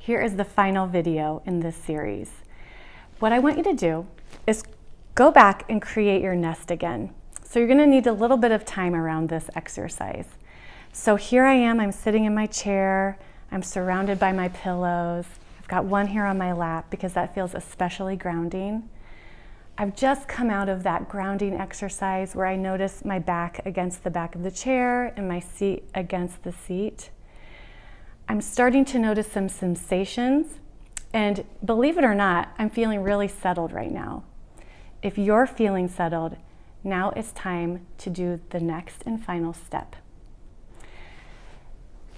here is the final video in this series. What I want you to do is go back and create your nest again. So you're gonna need a little bit of time around this exercise. So here I am, I'm sitting in my chair, I'm surrounded by my pillows. I've got one here on my lap because that feels especially grounding. I've just come out of that grounding exercise where I notice my back against the back of the chair and my seat against the seat. I'm starting to notice some sensations, and believe it or not, I'm feeling really settled right now. If you're feeling settled, now it's time to do the next and final step.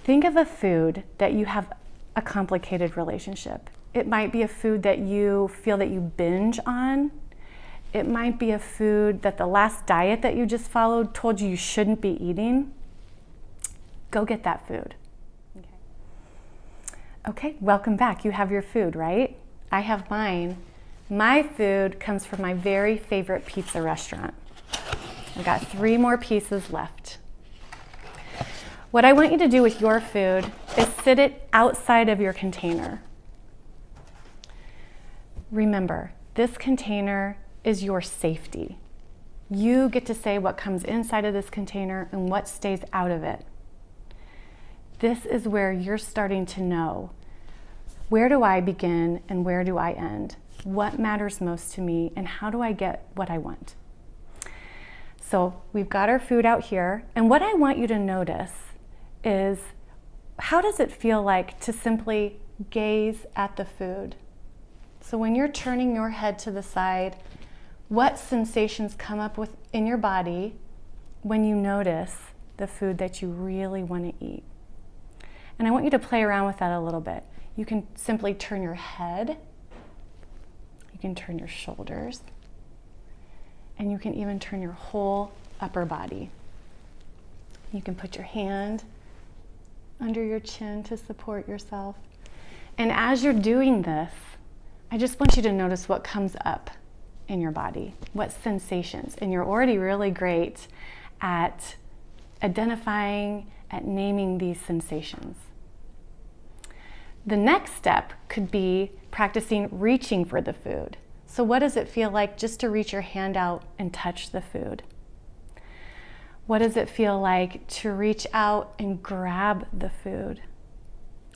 Think of a food that you have a complicated relationship. It might be a food that you feel that you binge on. It might be a food that the last diet that you just followed told you shouldn't be eating. Go get that food. Okay, welcome back. You have your food, right? I have mine. My food comes from my very favorite pizza restaurant. I've got 3 more pieces left. What I want you to do with your food is sit it outside of your container. Remember, this container is your safety. You get to say what comes inside of this container and what stays out of it. This is where you're starting to know, where do I begin and where do I end? What matters most to me and how do I get what I want? So we've got our food out here, and what I want you to notice is, how does it feel like to simply gaze at the food? So when you're turning your head to the side, what sensations come up in your body when you notice the food that you really want to eat? And I want you to play around with that a little bit. You can simply turn your head, you can turn your shoulders, and you can even turn your whole upper body. You can put your hand under your chin to support yourself. And as you're doing this, I just want you to notice what comes up in your body, what sensations. And you're already really great at identifying, at naming these sensations. The next step could be practicing reaching for the food. So what does it feel like just to reach your hand out and touch the food? What does it feel like to reach out and grab the food?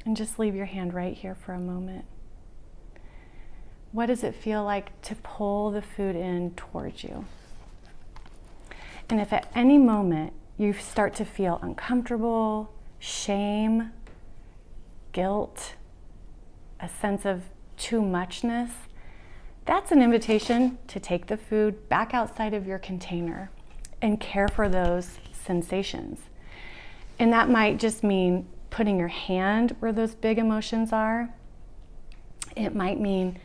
And just leave your hand right here for a moment. What does it feel like to pull the food in towards you? And if at any moment you start to feel uncomfortable, shame, guilt, a sense of too muchness, that's an invitation to take the food back outside of your container and care for those sensations. And that might just mean putting your hand where those big emotions are. It might mean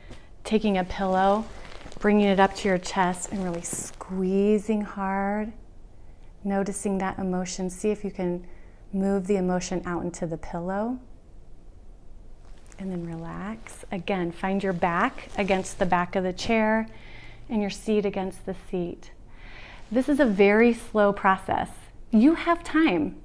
taking a pillow, bringing it up to your chest and really squeezing hard, noticing that emotion. See if you can move the emotion out into the pillow. And then relax. Again, find your back against the back of the chair and your seat against the seat. This is a very slow process. You have time.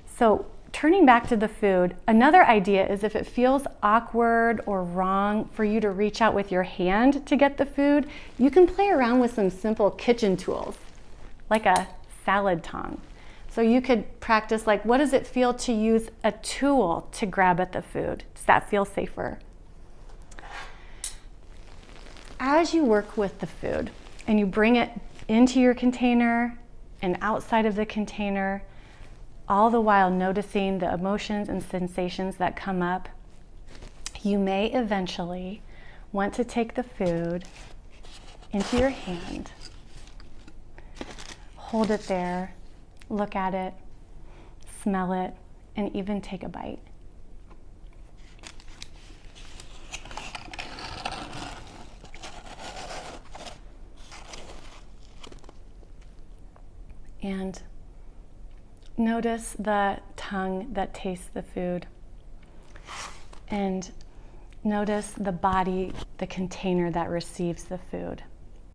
So turning back to the food, another idea is if it feels awkward or wrong for you to reach out with your hand to get the food, you can play around with some simple kitchen tools, like a salad tong. So you could practice, like, what does it feel to use a tool to grab at the food? Does that feel safer? As you work with the food and you bring it into your container and outside of the container, all the while noticing the emotions and sensations that come up, you may eventually want to take the food into your hand, hold it there, look at it, smell it, and even take a bite. And notice the tongue that tastes the food. And notice the body, the container that receives the food.